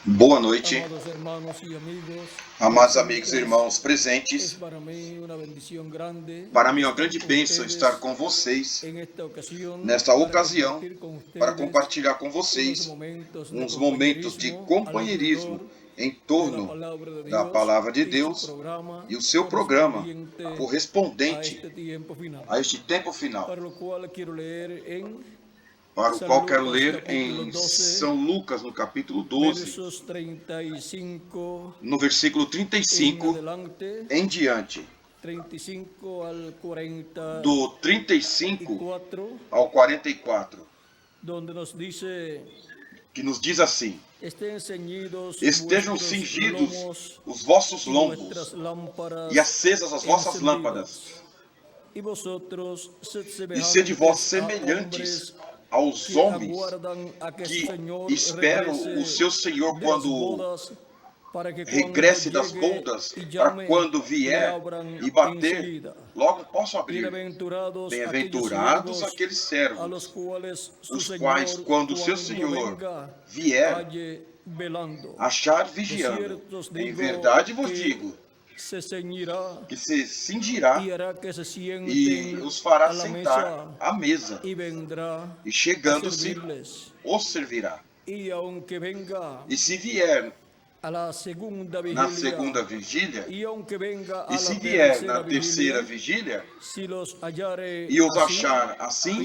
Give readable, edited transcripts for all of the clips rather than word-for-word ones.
Boa noite, amados hermanos y amigos. amados amigos e irmãos presentes. Para mí una bendición grande Para mim é uma estar grande con bênção ustedes estar com vocês en esta ocasión, nesta para ocasião compartir con para ustedes compartilhar com unos vocês momentos uns momentos de companheirismo em de la torno palabra de da Dios palavra de y su Deus programa e o seu programa a correspondente este tiempo final. a este tempo final, Para lo cual quiero leer en para o San qual quero Lucas, ler capítulo em 12, São Lucas, no capítulo 12, versos 35 no versículo en 35 adelante, em diante, 35 al 44, do 35 ao 44, donde nos dice: que nos diz assim: estén ceñidos estejam vuestros cingidos lomos os vossos y lombos vuestras lámparas e acesas as vossas encendidas. lâmpadas, Y vosotros sed e sede vós semejantes semelhantes aos que homens aguardan a que que su Señor esperam regrese o seu Senhor de las quando bodas, para que cuando regresse das llegue bodas, y para llame, quando le vier abran e bater, enseguida. logo possam abrir. Bienaventurados aquellos Bem-aventurados siervos aqueles a los servos, cuales su os Señor, quais, quando o seu cuando Senhor venga, vier, halle velando. achar De vigiando. cierto os Em digo verdade vos que digo se ceñirá que se cingirá y hará que se e sienten os fará a la sentar à mesa, y vendrá e a chegando-se servirles. os servirá. Y aunque venga E se vier a la segunda na vigilia, segunda vigília, y aunque venga a e la se vier tercera na terceira vigilia, vigília, si los hallare e os así, achar assim,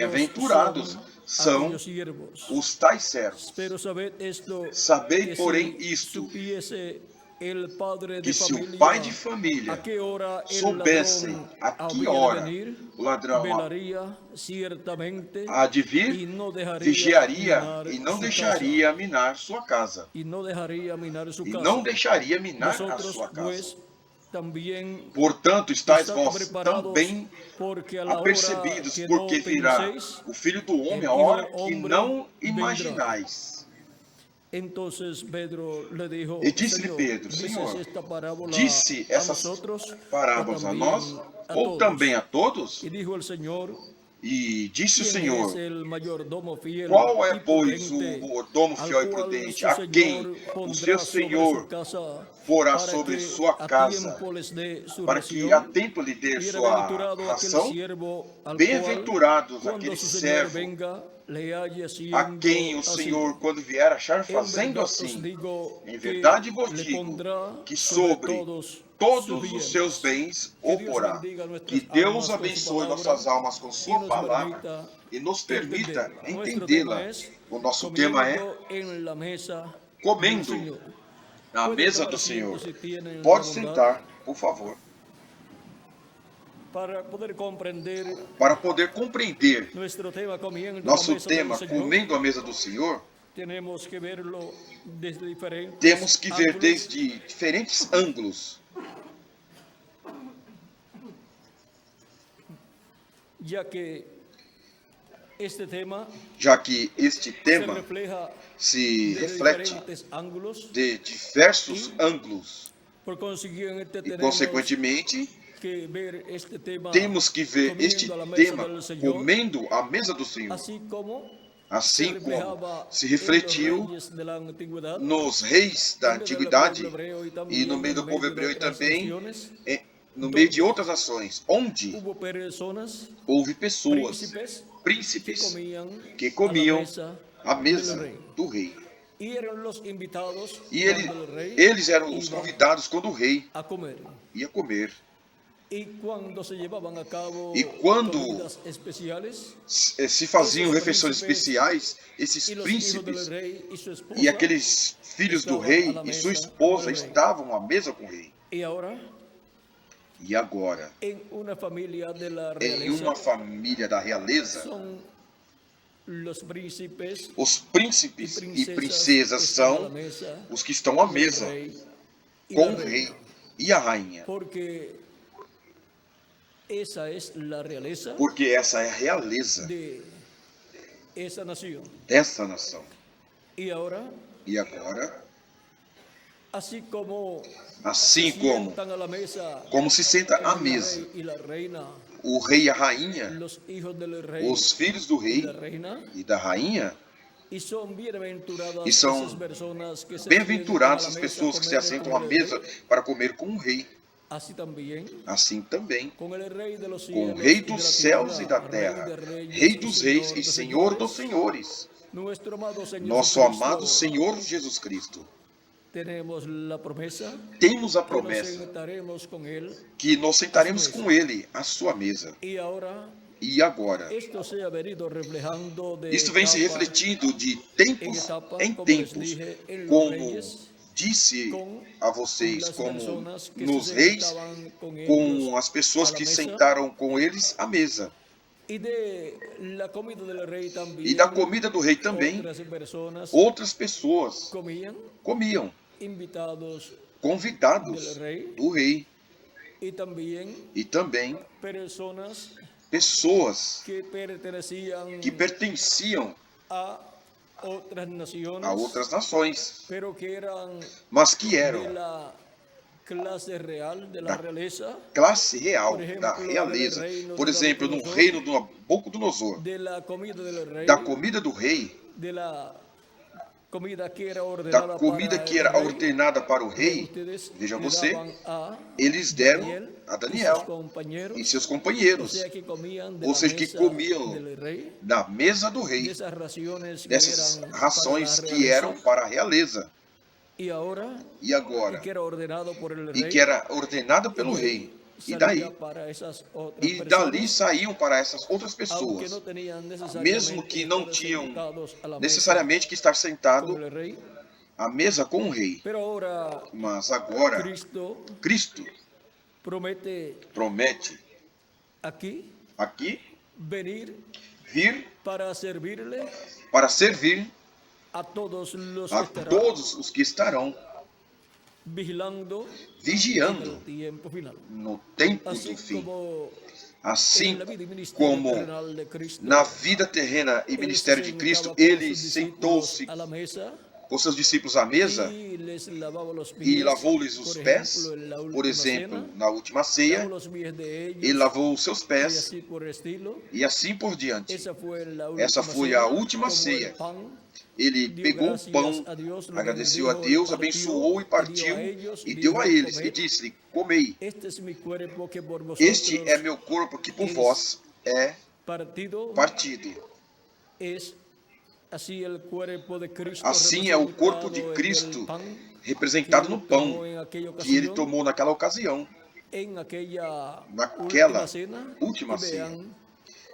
bem-aventurados são aquellos siervos. os tais servos. Pero sabed esto, Sabei, que porém, si isto, supiese el padre que de se o familia pai de família a qué hora el soubesse ladrón a que había de hora venir, o ladrão velaría ciertamente há de vir, y no dejaría vigiaria minar e não su deixaria casa. minar sua casa. Y no dejaría minar su E casa. não deixaria minar a Vosotros, sua casa. pues, también Portanto, estáis estad vós preparados, também porque a la hora apercebidos, que porque no virá penséis, o Filho do Homem el a Hijo hora del que Hombre não vendrá. imaginais. Entonces Pedro le dijo: E disse-lhe Señor, Pedro: ¿dices Senhor, esta parábola disse a essas nosotros parábolas o a también nós a ou todos? também a todos? Y dijo el Señor: E disse o ¿quién es Senhor: el mayordomo fiel qual é, y pois, prudente, o mordomo al fiel e cual prudente, su a quem Señor o seu pondrá sobre su Senhor casa porá para sobre que sua a casa, tiempo les dé su para que a ración? tempo lhe dê sua Bienaventurado aquel ração? siervo al cual, Bem-aventurados cuando aquele su Señor servo venga, le halle a haciendo quem o así. Senhor, quando vier, achar En fazendo verdad os assim. digo Em que verdade vos le digo pondrá que sobre sobre todos todos sus os seus bienes. bens Que o Dios porá. bendiga Que nuestras Deus almas con su abençoe palabra nossas almas com y sua nos palavra permita e nos permita entenderla. Nuestro entendê-la. tema es O nosso tema é comiendo en la mesa del comendo Señor. na Pueden mesa tomar do asiento Senhor. si tienen la Pode bondad, sentar, por favor, para poder comprender para poder compreender nuestro tema comiendo en la nosso mesa del tema Señor. comendo a mesa do Senhor. Tenemos que verlo desde diferentes Temos que ver ángulos, desde diferentes ângulos, ya que este tema já que este se tema refleja se desde reflete diferentes ângulos. de diversos ângulos Por consiguiente, e, tenemos consequentemente, que ver este tema temos que ver este comiendo a la mesa tema del Señor, comendo a mesa do Senhor, así como assim como reflejaba se en los refletiu reyes de la antigüedad, nos reis da en medio del antiguidade pueblo hebreo y e también no meio en do povo medio hebreu de e otras também naciones. no meio de outras nações, onde Hubo personas, houve pessoas, príncipes, que príncipes, comían que a la comiam mesa a del mesa rey. do rei. Y eran los invitados E cuando el rey eles eram os iba convidados quando o rei a comer. ia comer. Y cuando se llevaban a cabo E quando comidas especiales, se faziam esses refeições príncipes especiais, esses y los hijos del príncipes rey y su esposa, e aqueles filhos do rei e sua esposa estavam à mesa com o rei. y ahora, E agora, en una familia de la em realeza, uma família da realeza, son los príncipes os y príncipes e princesas princesas que están a la são mesa os que estão à del mesa rey y com la o rei reina. e a rainha. Porque esa es la realeza Porque essa é a realeza de esa nación. dessa nação. Y ahora, E agora, así como assim se como sientan a la mesa se senta à el mesa rey y la reina, o rei e a rainha, los hijos del rey os filhos do y rei la reina, e da rainha, Y son bienaventuradas E são esas personas que se bem-aventuradas sientan a as la mesa pessoas a que se comer assentam con à el mesa rey. para comer com o rei. Así también Assim também con el rey de los com o cielos rei y de dos la céus e da tierra, rey terra, de reyes rei y dos reis señor e de senhor dos señores, senhores, nuestro amado Señor nosso amado Jesucristo. Senhor Jesus Cristo. Tenemos la promesa Temos a que nos promessa sentaremos con él que nós a su sentaremos mesa. com ele à sua mesa. Y ahora E agora, esto se ha venido reflejando de isto vem se etapa refletindo de en tempos etapa, em como les tempos, dije, en los como reyes, disse con a vocês, las como personas que nos se reis, sentaban con ellos com as a pessoas la que mesa, sentaram com eles à mesa. y de la comida del rey E da también comida do rei também, otras personas outras pessoas comían, comiam, invitados del convidados rey, do rei. y también E também personas pessoas que pertenecían que pertenciam a otras a naciones, outras nações, pero que eran mas que de eram la clase real, de la Da realeza, classe real, por ejemplo, da realeza. en el reino Por de exemplo, no Nabucodonosor, reino do Nabucodonosor, de la comida del rey, da comida do rei, de la comida que era da ordenada comida para que el era rey. ordenada para o Vean rei, ustedes, veja le você, daban a eles deram Daniel a y sus Daniel compañeros, e seus o companheiros, sea que comían de ou la seja, que mesa comiam del rey, da mesa do de rei, esas raciones que dessas eran para la rações que realeza, eram para a realeza. y ahora, E y agora, que era ordenado por el e rey, que era ordenada y pelo de rei. ahí E salía daí, para esas otras e dali personas, saíam para essas outras aunque pessoas, no tenían mesmo necesariamente que não estar tinham sentados a la mesa necessariamente que estar con sentado el rey. à mesa com o rei. Pero ahora Mas agora, Cristo Cristo promete promete aquí aqui venir vir para servirle para servir a todos los a que estarán todos os que estarão vigilando en vigiando el tiempo final. no tempo Así do fim. como Assim en la vida y ministerio como terrenal de Cristo, na vida terrena e él ministério se de Cristo, sentaba con ele sus discípulos sentou-se a la mesa com seus discípulos à mesa y les lavaba los e pies. lavou-lhes os Por pés. ejemplo, en la Por última exemplo, cena, na última lavó ceia, los pies de ellos ele lavou os seus y pés así por el estilo. e assim por diante. Esa fue la Essa última foi cena, a última tomó el ceia. pan, Ele dio pegou o gracias pão, a Dios, lo agradeceu a bendijo, Deus, partió, abençoou e y dio partiu a ellos, e deu a dijo, eles e "Comed, disse-lhe: Comei, este es mi cuerpo que por este vosotros é meu corpo que por vós é partido partido. es así el cuerpo de Cristo Assim é o corpo de representado en Cristo el pan representado que no él pão tomó en aquella que ele ocasión, tomou naquela ocasião. en aquella Naquela última cena. última Y vean,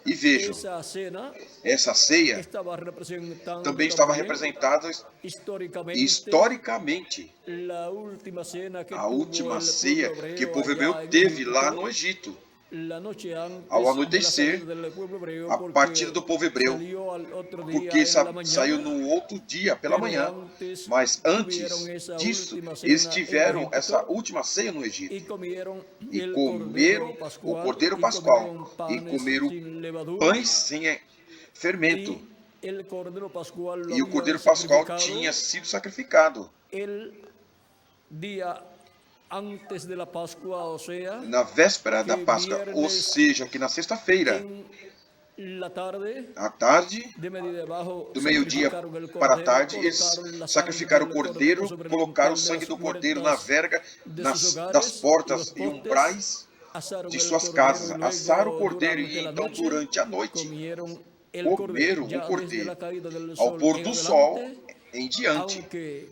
E vejam, esa cena essa ceia estaba representando também estava también representada históricamente historicamente la última cena que a tuvo última el ceia pueblo que o povo hebreo hebreu allá en teve Egipto, lá no Egito. la noche antes Ao de la anoitecer, salida del pueblo hebreo, a porque partir do povo hebreu, salió al otro día porque en la mañana, saiu no outro dia pela pero manhã. antes Mas antes tuvieron esa disso, última cena eles en tiveram Egipto essa última ceia no Egito. y comieron E el comeram cordero o pascual, cordeiro y pascual. comieron E panes comeram sin levadura, pães sem fermento. y el cordero pascual lo E o habían cordeiro pascual sacrificado tinha sido sacrificado. el día antes de la Pascua, o sea, Na véspera da que Páscoa, ou viernes seja, que na sexta-feira, en la tarde, à tarde, de media abajo, do meio-dia sacrificaron el para a cordero, tarde, eles colocaron la sacrificaram o sangre del cordeiro, sobre el colocaram o dintel de sangue las do cordeiro na puertas verga de das sus hogares, das portas los e postes, umbrais asaron de el suas cordero casas, y luego assaram o cordeiro durante e la então noche durante a noite comieron el comeram cordero o ya desde cordeiro la caída del ao sol pôr en do sol adelante, em diante. aunque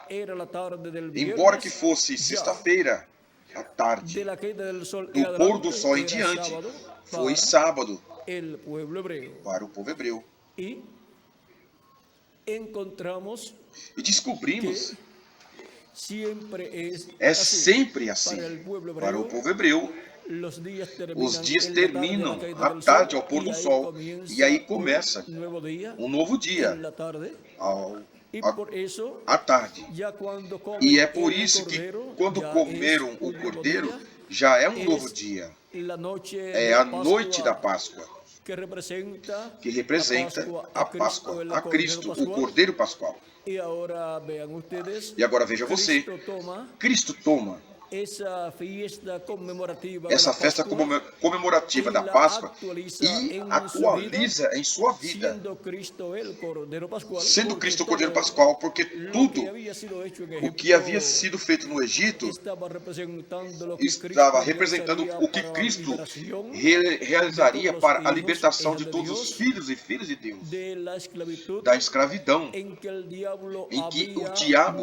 era la tarde del Embora que viernes, fosse ya sexta-feira à tarde, de la caída del sol en do pôr do adelante sol em era diante, sábado foi para sábado el pueblo hebreo. para o povo hebreu. Y encontramos E descobrimos, que siempre es é así. sempre assim Para el pueblo para o hebreo, povo hebreu. los días Os dias terminam terminam à tarde, ao pôr do sol, e aí começa nuevo día um novo dia en la tarde, ao, y à, por eso à tarde. ya cuando comen E é por el isso que cordero, quando ya comeram es o un nuevo cordeiro, día, já é um es novo dia. la noche É de a la noite da Páscoa, Páscoa, que representa que representa a a Cristo, Páscoa, el a cordero Cristo, o pascual. Cordeiro Pascual. Y ahora vean ustedes, E agora veja você, Cristo toma Cristo toma essa festa comemorativa da Páscoa e atualiza em sua vida, sendo Cristo o Cordeiro Pascual, porque tudo o que havia sido feito no Egito estava representando o que Cristo realizaria para a libertação de todos os filhos e filhas de Deus da escravidão em que o diabo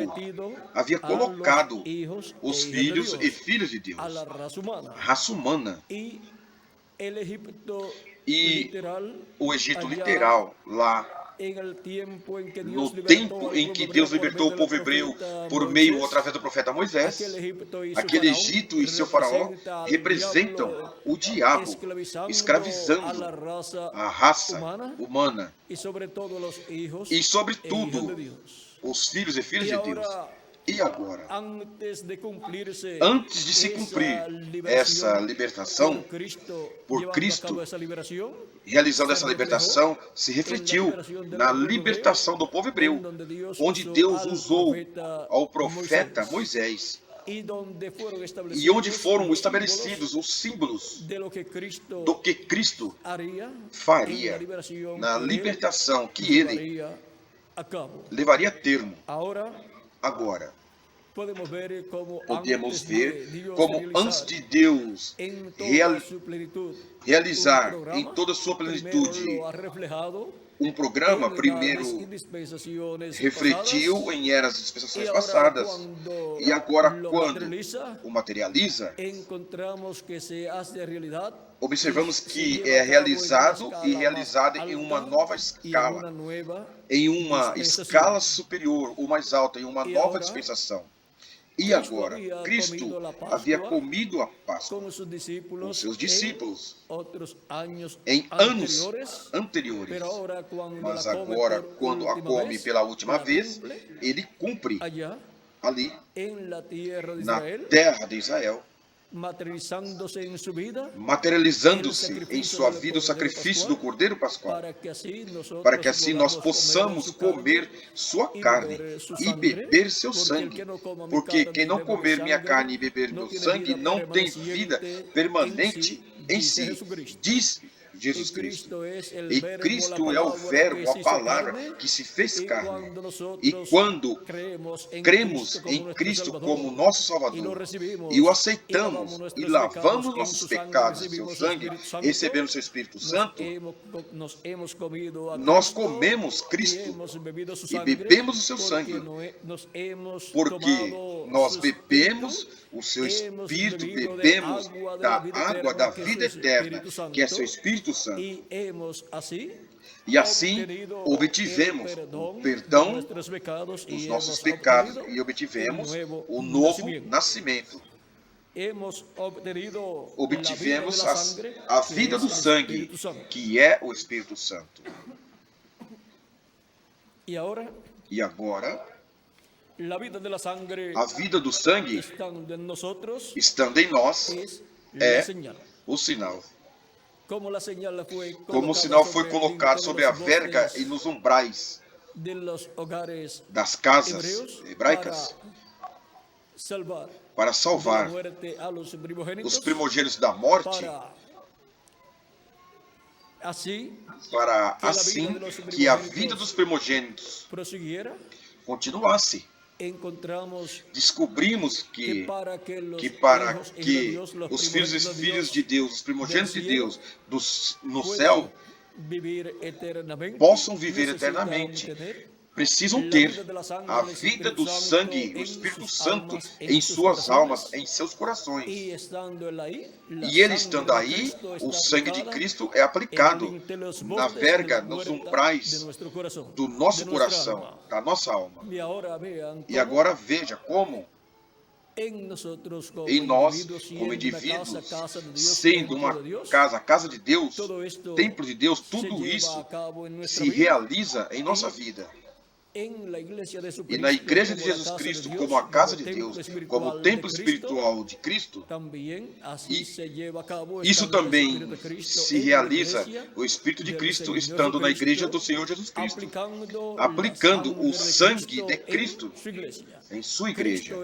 havia colocado os filhos e filhas de Deus, raça humana. E o Egito literal, lá no tempo em que Deus libertou o povo hebreu por meio ou através do profeta Moisés, aquele Egito e seu faraó representam o diabo escravizando a raça humana e, sobretudo, os filhos e filhas de Deus. E agora, antes de se cumprir essa libertação, por Cristo, realizando essa libertação, se refletiu na libertação do povo hebreu, onde Deus usou ao profeta Moisés, e onde foram estabelecidos os símbolos do que Cristo faria na libertação que ele levaria a termo. Agora, podemos ver como antes de Deus realizar em toda a sua plenitude um programa, primeiro refletiu em eras de dispensações passadas, e agora quando o materializa, observamos que é realizado e realizado em uma nova escala, em uma escala superior, ou mais alta, em uma nova dispensação. E agora, Cristo havia comido a Páscoa com seus discípulos em anos anteriores, mas agora, quando a come pela última vez, ele cumpre ali, na terra de Israel, materializando-se em sua vida o sacrifício do Cordeiro Pascual, para que assim nós possamos comer sua carne e beber seu sangue, porque quem não comer minha carne e beber meu sangue não tem vida permanente em si, diz Jesus Cristo. E Cristo é o verbo, a palavra que se fez carne. E quando cremos em Cristo como nosso Salvador e o aceitamos e lavamos nossos pecados em seu sangue, recebendo seu Espírito Santo, nós comemos Cristo e bebemos o seu sangue, porque nós bebemos o seu Espírito, bebemos da água da vida eterna, que é seu Espírito Santo. E assim obtivemos o perdão dos nossos pecados e obtivemos o novo nascimento. Obtivemos a vida do sangue, que é o Espírito Santo. E agora, a vida do sangue, estando em nós, é o sinal. Como o sinal foi colocado sobre a verga e nos umbrais das casas hebraicas, para salvar os primogênitos da morte, para assim que a vida dos primogênitos continuasse. Descobrimos que para que os filhos e filhas de Deus, os primogênitos de Deus no céu, possam viver eternamente, precisam ter a vida do sangue, o Espírito Santo em suas almas, em seus corações. E ele estando aí, o sangue de Cristo é aplicado na verga, nos umbrais do nosso coração, da nossa alma. E agora veja como em nós, como indivíduos, sendo uma casa, a casa de Deus, templo de Deus, tudo isso se realiza em nossa vida. E na Igreja de Jesus Cristo, como a casa de Deus, como o templo espiritual de Cristo, isso também se realiza, o Espírito de Cristo estando na Igreja do Senhor Jesus Cristo, aplicando o sangue de Cristo em sua igreja.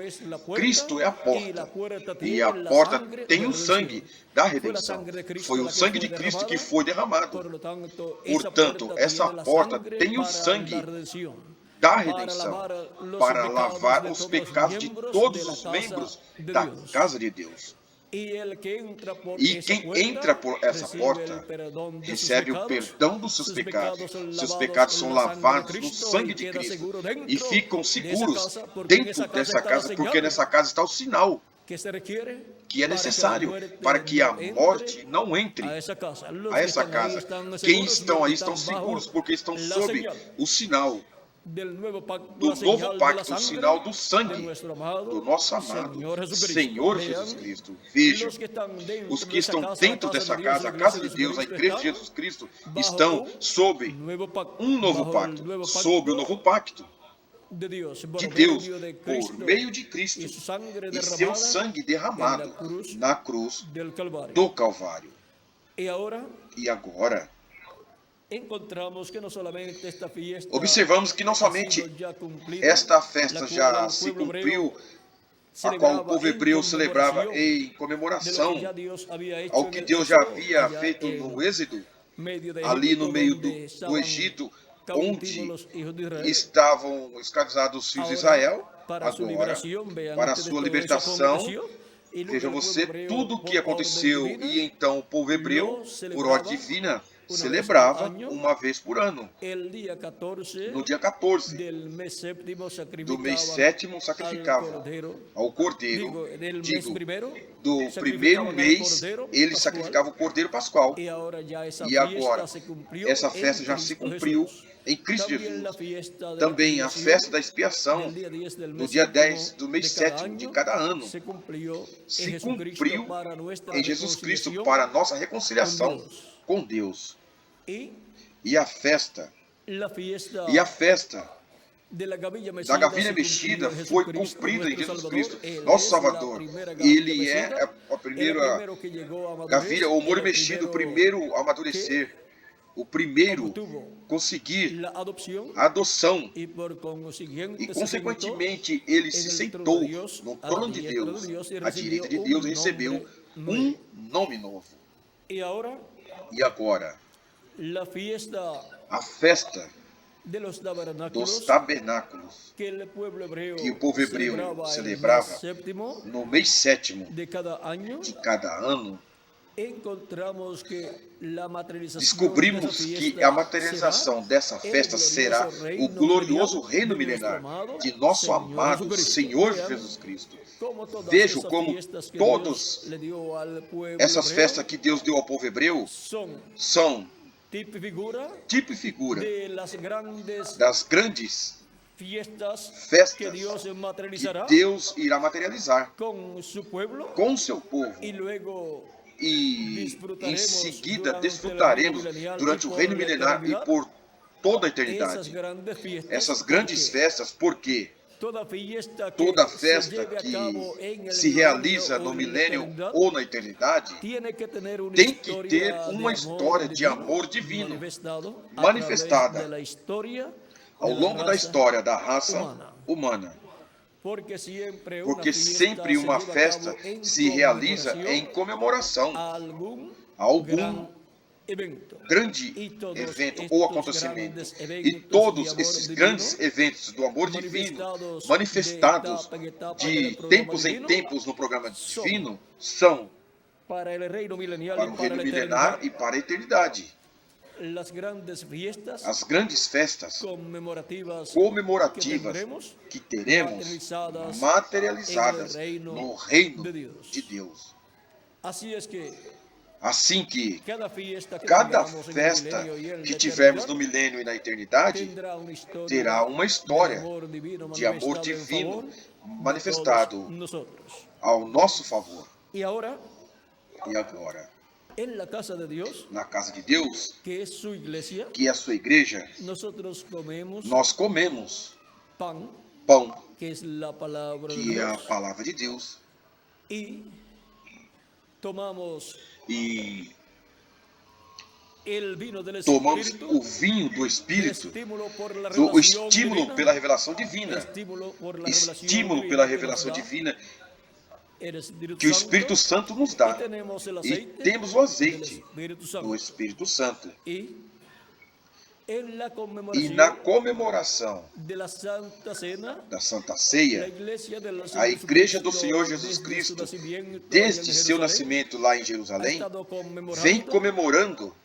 Cristo é a porta, e a porta tem o sangue da redenção. Foi o sangue de Cristo que foi derramado. Portanto, essa porta tem o sangue da redenção para lavar os pecados de todos os membros da casa de Deus. E quem entra por essa porta recebe o perdão dos seus pecados. Seus pecados são lavados no sangue de Cristo e ficam seguros dentro dessa casa, porque nessa casa está o sinal que é necessário para que a morte não entre a essa casa. Quem estão aí estão seguros porque estão sob o sinal do novo pacto, o sinal do sangue do nosso amado Senhor Jesus Cristo. Vejam, os que estão dentro dessa casa, a casa de Deus, a Igreja de Jesus Cristo, estão sob um novo pacto, sob o novo pacto de Deus, por meio de Cristo e seu sangue derramado na cruz do Calvário. E agora, observamos que não somente esta festa já se cumpriu, a qual o povo hebreu celebrava em comemoração ao que Deus já havia feito no Êxodo, ali no meio do Egito, onde estavam escravizados os filhos de Israel. Agora, para a sua libertação, veja você tudo o que aconteceu, e então o povo hebreu, por ordem divina, celebrava uma vez por ano. No dia 14 do mês sétimo sacrificava ao cordeiro. Do primeiro mês ele sacrificava o cordeiro pascual. E agora essa festa já se cumpriu em Cristo Jesus. Também a festa da expiação, no dia 10 do mês sétimo de cada ano, se cumpriu em Jesus Cristo para a nossa reconciliação com Deus. E a festa da gavilha mexida foi cumprida em Jesus Cristo, nosso Salvador. Ele é a primeira gavilha, ou molho mexido, o primeiro a amadurecer, o primeiro conseguir a adoção, e consequentemente ele se sentou no trono de Deus, à direita de Deus, e recebeu um nome novo. E agora, a festa dos tabernáculos que o povo hebreu celebrava no mês sétimo de cada ano, descobrimos que a materialização dessa festa será o glorioso reino milenar de nosso amado Senhor Jesus Cristo. Vejam como todas essas festas que Deus deu ao povo hebreu são tipo e figura das grandes festas que Deus irá materializar com o seu povo. E em seguida desfrutaremos durante o reino milenar e por toda a eternidade essas grandes festas, porque toda festa que se realiza no milênio ou na eternidade tem que ter uma história de amor divino manifestada ao longo da história da raça humana. Porque sempre uma festa se realiza em comemoração a algum grande evento ou acontecimento. E todos esses grandes eventos do amor divino, manifestados de tempos em tempos no programa divino, são para o reino milenar e para a eternidade. As grandes festas comemorativas que teremos materializadas no reino de Deus. Assim que cada festa que tivermos no milênio e na eternidade terá uma história de amor divino manifestado ao nosso favor. E agora, en la casa de Dios, na casa de Deus, que es su iglesia, que é a sua igreja, nosotros comemos nós comemos pan, pão, que es la palabra de que é a Dios, palavra de Deus, y tomamos e el vino del tomamos Espíritu, o vinho do Espírito, estímulo por la o revelación estímulo divina, pela revelação divina, estímulo por la estímulo revelación pela divina que nos revelação da divina el Espíritu que o Espírito Santo, Santo nos y dá. tenemos el E aceite temos o del azeite Espíritu do Santo. Espírito Santo. Y en la E na conmemoración comemoração de la Santa Cena, da Santa la Ceia, iglesia del a Señor igreja do Jesucristo, Senhor Jesus desde su Cristo, nacimiento desde en seu Jerusalén, nascimento lá em ha Jerusalém, estado vem conmemorando comemorando,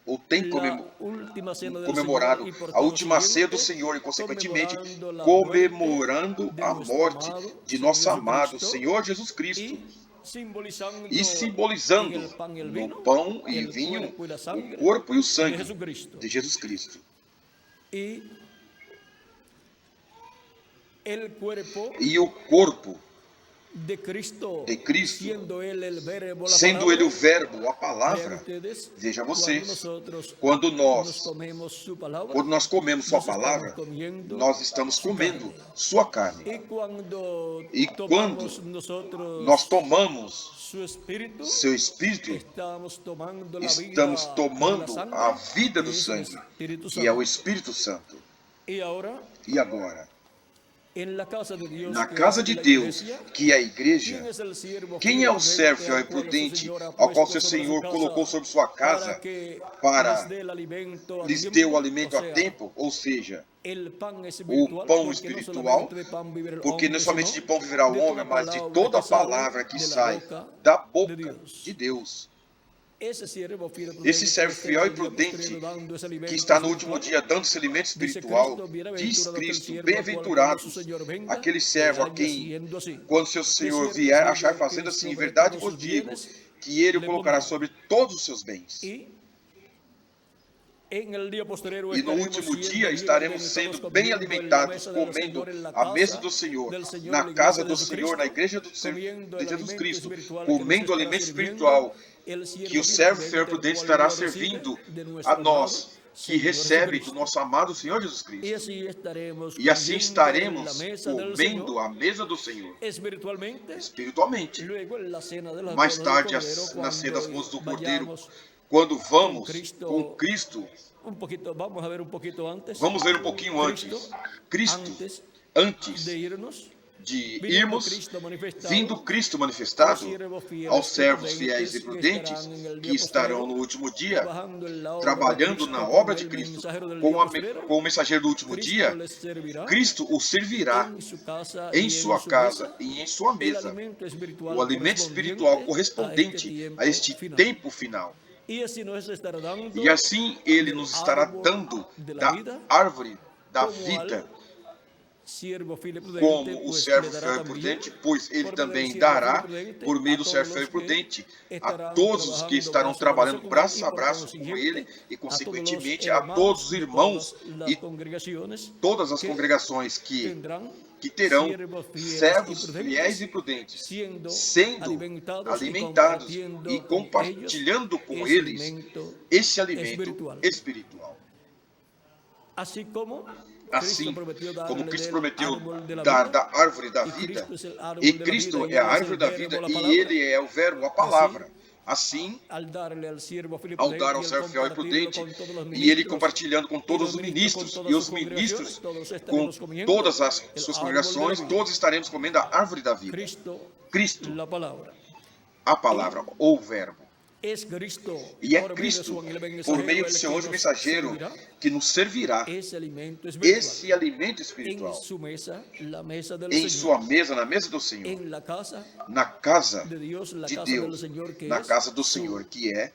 ou tem la última cena del comemorado Señor y por a última consiguiente, ceia do Senhor e, consequentemente, conmemorando la comemorando muerte de a nuestro morte amado de nosso Señor amado Jesucristo, Senhor Jesus Cristo y simbolizando e en simbolizando el pan y el no vino pão e el vinho cuerpo y la o sangre corpo e o de sangue Jesucristo. de Jesus Cristo. Y el cuerpo E o corpo de Cristo, de Cristo, siendo él el verbo, la sendo ele o palabra, verbo, a vean palavra, ustedes, veja cuando vocês, nosotros quando nos comemos su palabra, comemos sua nós palavra, estamos comendo nós estamos su comendo carne. sua carne. Y cuando E tomamos quando nosotros nós tomamos su espíritu, seu Espírito, estamos tomando la estamos vida tomando de la sangre, a vida do que es el sangue, Espíritu que é o Santo. Espírito Santo. Y ahora, E agora, en la casa de Dios, na que casa es de la Deus, iglesia, que é a ¿quién igreja, es el siervo quem fiel é y o servo fiel e prudente prudente ha ao qual puesto seu sobre su Senhor casa colocou sobre sua casa para para que lhes dê o alimento o a sea, tempo? Ou seja, el pan o espiritual, pão porque no espiritual, solamente de pan vive el porque não hombre, somente de sino pão viverá o de homem, toda mas de palabra toda que sale palavra que de la sai boca da boca de Dios. de Deus. Esse servo fiel E prudente que está no último dia dando esse alimento espiritual, diz Cristo, bem-aventurados aquele servo a quem, quando seu Senhor vier, achar fazendo assim, em verdade vos digo, que ele o colocará sobre todos os seus bens. E no último dia estaremos sendo bem alimentados, comendo a mesa do Senhor, na casa do Senhor, na igreja de Jesus Cristo, comendo o alimento espiritual que o servo fiel e prudente estará servindo a nós, que recebe do nosso amado Senhor Jesus Cristo. E assim estaremos comendo a mesa do Senhor, espiritualmente. Mais tarde, na ceia das bodas do Cordeiro, quando vamos com Cristo, vamos ver um pouquinho antes. Cristo, antes de irmos, vindo Cristo manifestado aos servos fiéis e prudentes que estarão no último dia, trabalhando na obra de Cristo, com o mensageiro do último dia, Cristo o servirá em sua casa e em sua mesa, o alimento espiritual correspondente a este tempo final. E assim ele nos estará dando da árvore da vida, como o servo fiel e prudente, pois ele também dará, por meio do servo fiel e prudente, a todos os que estarão trabalhando braço a braço com ele, e consequentemente a todos os irmãos e todas as congregações que terão servos fiéis e prudentes, sendo alimentados e compartilhando com eles esse alimento espiritual. Assim como Cristo prometeu dar da árvore da vida, e Cristo é a árvore da vida, e Ele é o verbo, a palavra. Assim, ao dar ao servo fiel e prudente, e ele compartilhando com todos os ministros, e os ministros com todas as suas congregações, todos estaremos comendo a árvore da vida. Cristo, a palavra, ou verbo. E é Cristo, por meio de seu anjo mensageiro, que nos servirá esse alimento espiritual em sua mesa, na mesa do Senhor, na casa de Deus, na casa do Senhor, que é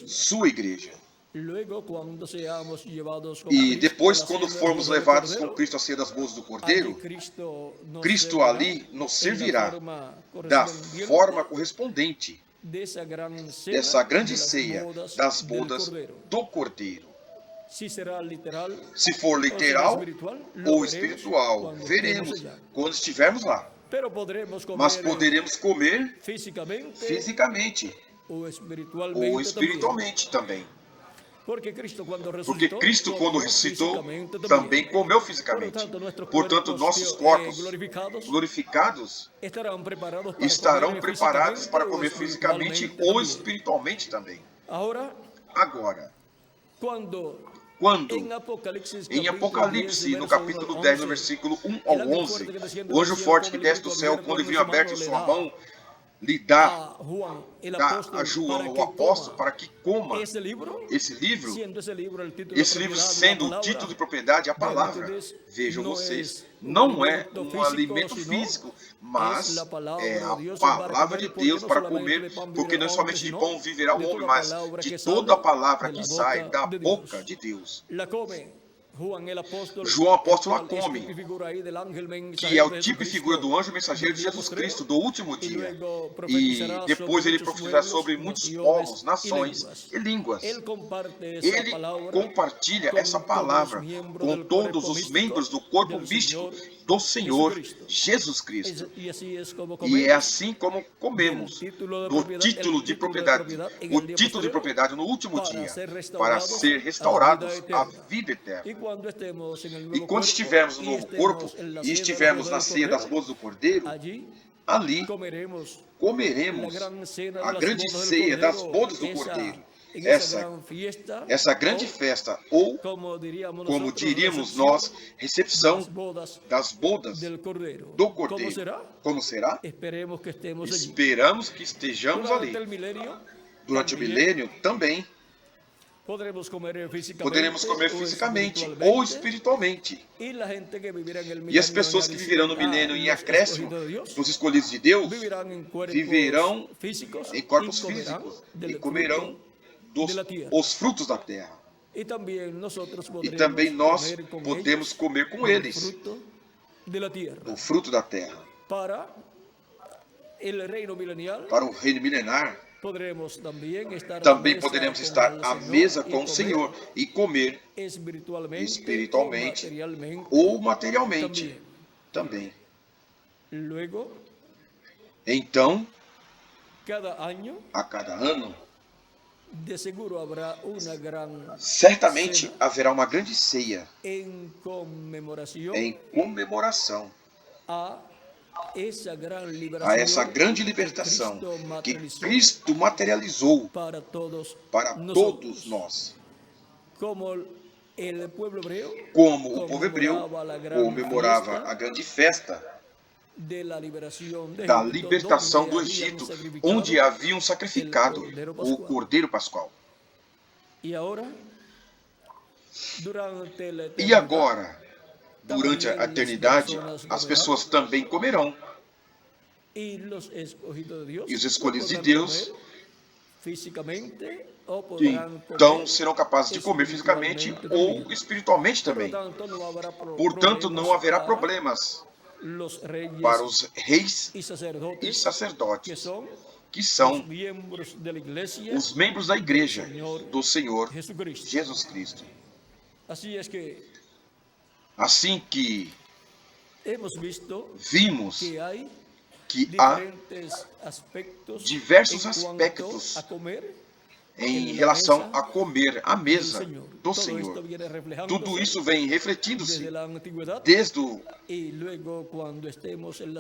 sua igreja. E depois, quando formos levados com Cristo à ceia das bodas do Cordeiro, Cristo ali nos servirá da forma correspondente dessa grande ceia das bodas do Cordeiro. Se for literal ou espiritual, veremos quando estivermos lá. Mas poderemos comer fisicamente ou ou espiritualmente espiritualmente também. Porque Cristo, Quando ressuscitou, fisicamente também comeu fisicamente. Portanto, nossos corpos glorificados estarão preparados para comer fisicamente ou espiritualmente também. Agora, quando quando em em Apocalipse, no capítulo 10, no versículo 1 ao 11, o anjo forte que desce do céu, quando viu aberto sua mão, lhe dá a João, o apóstolo, para que coma esse livro, sendo o título de propriedade a palavra. Vejam vocês, não é um alimento físico, mas é a palavra de Deus para comer, porque não é somente de pão viverá o homem, mas de toda a palavra que sai da boca de Deus. João apóstolo a come, que é o tipo e figura do anjo mensageiro de Jesus Cristo do último dia. E depois ele profetizará sobre muitos povos, nações e línguas. Ele compartilha essa palavra com todos os membros do corpo místico do Senhor Jesus Cristo. E é assim como comemos do título de propriedade, o título de propriedade no último dia, para ser restaurados à vida eterna. E quando estivermos no novo corpo e estivermos na ceia das bodas do Cordeiro, ali comeremos a grande ceia das bodas do Cordeiro. Essa grande festa, ou, como diríamos nós, recepção das bodas do Cordeiro. Como será? Esperamos que estejamos ali. Durante o milênio também. Poderemos comer fisicamente ou espiritualmente. E as pessoas que viverão no milênio em acréscimo dos escolhidos de Deus viverão em corpos físicos e comerão os frutos da terra. E também nós podemos comer com eles o fruto da terra. Para o reino milenar, também poderemos estar à mesa com o Senhor e comer espiritualmente ou materialmente também. Então, a cada ano, certamente haverá uma grande ceia em comemoração a essa grande libertação que Cristo materializou para todos nós. Como o povo hebreu comemorava a grande festa da libertação do Egito, onde haviam sacrificado o Cordeiro Pascual. E agora, durante a eternidade, as pessoas também comerão. E os escolhidos de Deus então serão capazes de comer fisicamente ou espiritualmente também. Portanto, não haverá problemas para os reis e sacerdotes, que são os membros da igreja do Senhor Jesus Cristo. Assim que vimos que há diversos aspectos em relação a comer à mesa do Senhor. Tudo isso vem refletindo-se desde os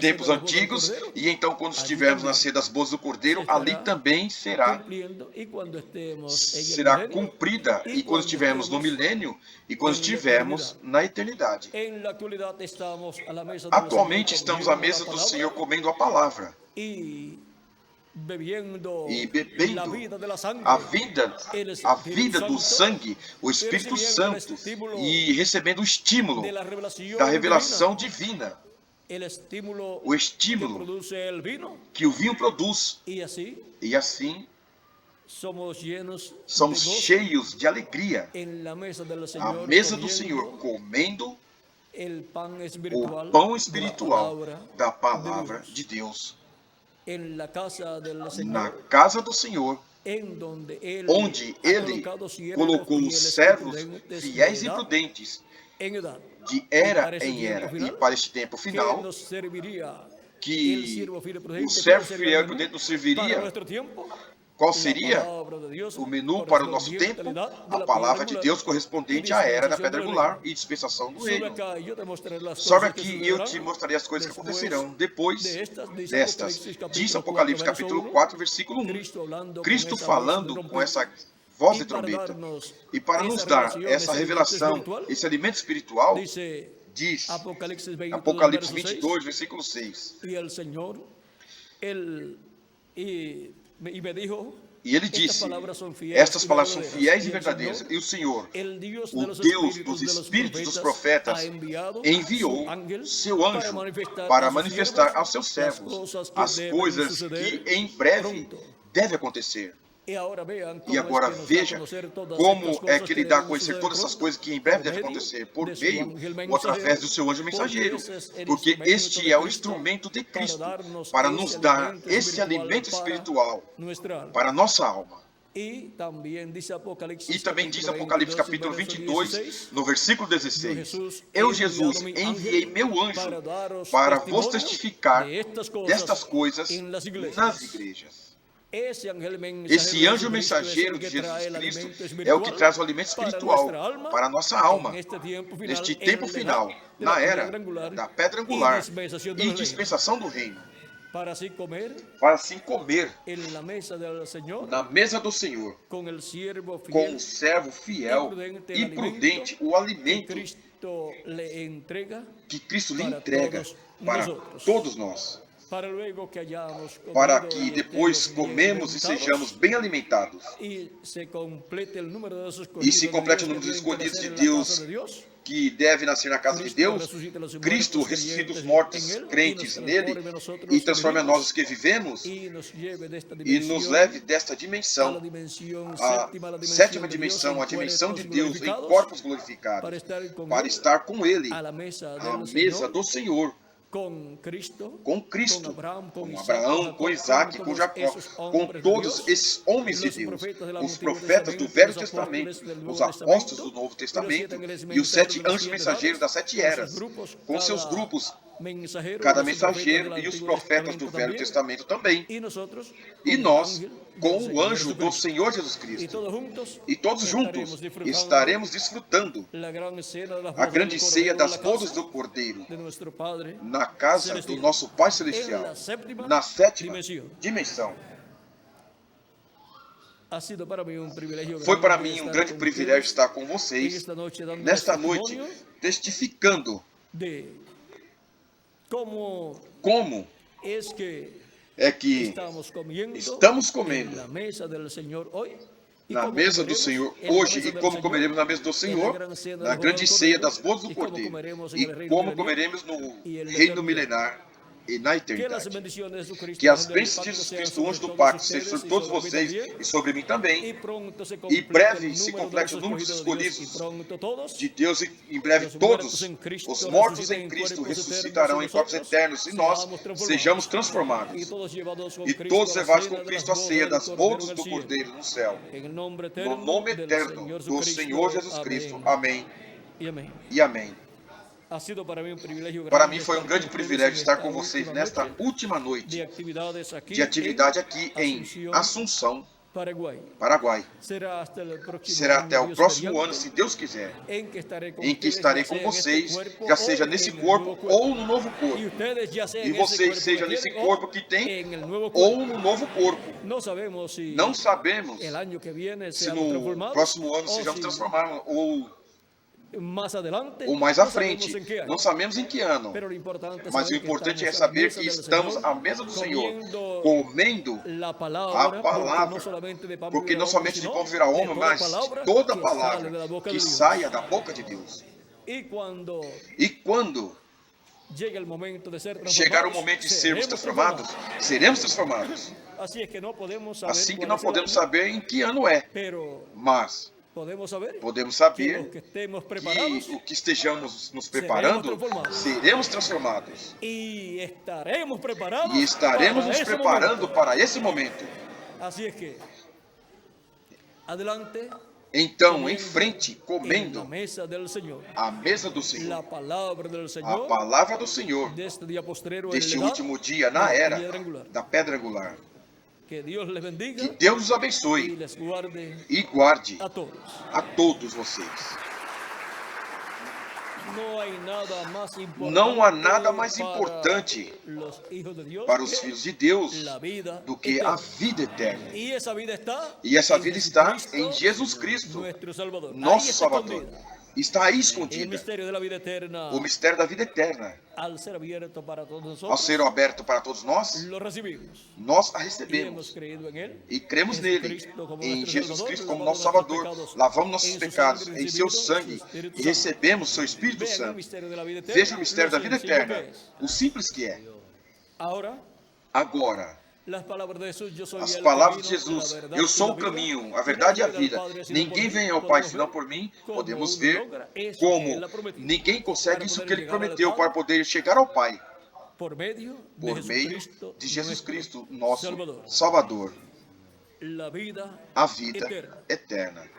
tempos antigos, e então quando estivermos na ceia das bodas do Cordeiro, ali também será cumprida, e quando estivermos no milênio, e quando estivermos na eternidade. Atualmente estamos à mesa do Senhor comendo a palavra e bebendo a vida do sangue, o Espírito Santo, e recebendo o estímulo da revelação divina, o estímulo que o vinho produz. E assim somos cheios de alegria à mesa do Senhor, comendo o pão espiritual da palavra de Deus. Na casa do Senhor, onde Ele colocou os servos fiéis e prudentes, de era em era, e para este tempo final, que o servo fiel e prudente nos serviria Qual seria o menu para o nosso tempo? A palavra de Deus correspondente à era da pedra angular e dispensação do reino. Sobe aqui e eu te mostrarei as coisas que acontecerão depois destas. Diz Apocalipse capítulo 4, versículo 1. Cristo falando com essa voz de trombeta. E para nos dar essa revelação, esse alimento espiritual, diz Apocalipse 22, versículo 6. E ele disse, estas palavras são fiéis e verdadeiras. E o Senhor, o Deus dos Espíritos dos Profetas, enviou seu anjo para manifestar aos seus servos as coisas que em breve devem acontecer. E agora veja como é que ele dá a conhecer todas essas coisas que em breve devem acontecer, por meio ou através do seu anjo mensageiro, porque este é o instrumento de Cristo para nos dar esse alimento espiritual para a nossa alma. E também diz Apocalipse capítulo 22, no versículo 16, eu, Jesus, enviei meu anjo para vos testificar destas coisas nas igrejas. Esse anjo mensageiro de Jesus Cristo é o que traz o alimento espiritual para a nossa alma, neste tempo final, na era da pedra angular e dispensação do reino, para assim comer na mesa do Senhor, com o servo fiel e prudente, o alimento que Cristo lhe entrega para todos nós, para que depois comemos e sejamos bem alimentados e se complete o número dos escolhidos de Deus que deve nascer na casa de Deus. Cristo ressuscita os mortos crentes nele e transforma nós os que vivemos e nos leve desta dimensão, a sétima dimensão, a dimensão de Deus em corpos glorificados, para estar com ele à mesa do Senhor, com Cristo, com Abraão, com Isaac, com Jacó, com todos esses homens de Deus, os profetas do Velho Testamento, os apóstolos do Novo Testamento e os 7 anjos mensageiros das 7 eras, com seus grupos, cada mensageiro e os profetas do Velho Testamento também. E nós, com o anjo do Senhor Jesus Cristo, e todos juntos estaremos desfrutando a grande ceia das bodas do Cordeiro, na casa do nosso Pai Celestial, na 7ª dimensão. Foi para mim um grande privilégio estar com vocês nesta noite, testificando como é que estamos comendo na mesa do Senhor hoje e como comeremos na mesa do Senhor na grande ceia das bodas do Cordeiro e como comeremos no reino milenar e na eternidade. Que as bênçãos de Jesus Cristo, o anjo do pacto, sejam sobre todos vocês e sobre mim também. E breve se complete o número dos escolhidos de Deus e em breve todos os mortos em Cristo ressuscitarão em corpos eternos e nós sejamos transformados. E todos levados com Cristo à ceia das bodas do Cordeiro no céu. No nome eterno do Senhor Jesus Cristo. Amém e amém. Para mim foi um grande privilégio estar com vocês nesta última noite de atividade aqui em Assunção, Paraguai. Será até o próximo ano, se Deus quiser, em que estarei com vocês, já seja nesse corpo ou no novo corpo. E vocês sejam nesse corpo que tem ou no novo corpo. Não sabemos se no próximo ano sejamos transformados ou mais à frente, não sabemos em que ano, mas o importante é saber que estamos à mesa do Senhor, comendo a palavra, porque não somente de pão virá homem, mas de toda a palavra que saia da boca de Deus. E quando chegar o momento de sermos transformados, seremos transformados. Assim que não podemos saber em que ano é, mas podemos saber que o que estejamos nos preparando, seremos transformados. E estaremos nos preparando para esse momento. Então, em frente, comendo a mesa do Senhor, a palavra do Senhor, deste último dia na era da pedra angular. Que Dios les bendiga Que Deus os y abençoe les guarde e guarde a todos. a todos vocês. No hay nada más importante Não há nada mais para importante los hijos de Dios para os que filhos de Deus la vida do que a eterna. vida eterna. Y esa vida está E essa en vida está Jesucristo, em Jesus Cristo, nuestro Salvador. Ahí nosso está Salvador. escondida. Está aí El escondida. misterio de la vida eterna, O mistério da vida eterna, al ser abierto para todos ao nosotros, ser aberto para todos nós, lo recibimos nós a y hemos recebemos. creído en Él. E cremos nele, Jesucristo como em nuestro Jesus Salvador, Cristo como lavamos nosso nuestros Salvador. pecados Lavamos nossos en su pecados sangre, em seu recibido sangue su Espíritu e Santo. recebemos seu Espírito Vean el Santo. misterio de la vida eterna, Veja o mistério da lo vida sencillo eterna, que es. o simples que é. Ahora, Agora, las palabras de Jesús, yo soy as el palavras de camino, Jesus, la verdad eu y sou la o vida. caminho, a verdade e a vida. Ninguém vem ao Pai senão por mim. Podemos ver como ninguém consegue isso que ele prometeu para poder chegar ao Pai Por medio por meio Jesucristo, de Jesus nuestro Cristo, nosso Salvador. Salvador, La vida a vida eterna. eterna.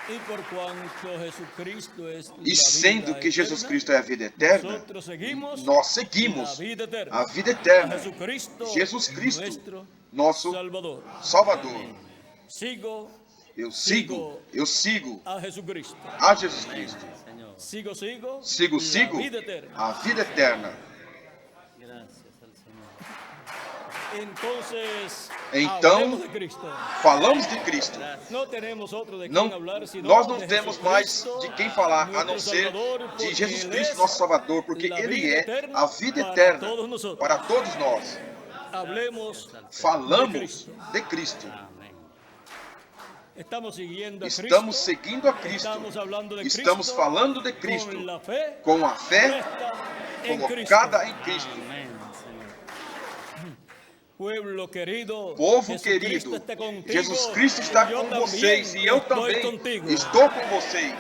Y por cuanto Jesucristo es E la sendo vida que Jesus eterna, Cristo é a vida eterna, nosotros seguimos nós seguimos la vida eterna. a vida A eterna. Jesucristo, Jesus Cristo, nuestro nosso Salvador. Salvador. Sigo Eu sigo a Jesucristo. a Jesus Cristo. Sigo Sigo la vida eterna. a vida eterna. Entonces, Então, hablemos de Cristo. Falamos de Cristo. No tenemos otro de Não, quien hablar, sino nós não de temos mais Jesucristo, de quem falar a não nuestro ser Salvador, de porque Jesus Él Cristo, es nosso Salvador, porque la Ele vida é eterna a vida para eterna todos nosotros. para todos nós. Hablemos Falamos de Cristo. Estamos siguiendo a Estamos Cristo. seguindo a Cristo. Estamos hablando de Estamos Cristo falando de Cristo con la fe com a fé puesta en colocada Cristo. em Cristo. Pueblo querido, Povo Jesucristo querido, está contigo, Jesus Cristo está yo com también vocês e eu estoy também contigo. estou com vocês.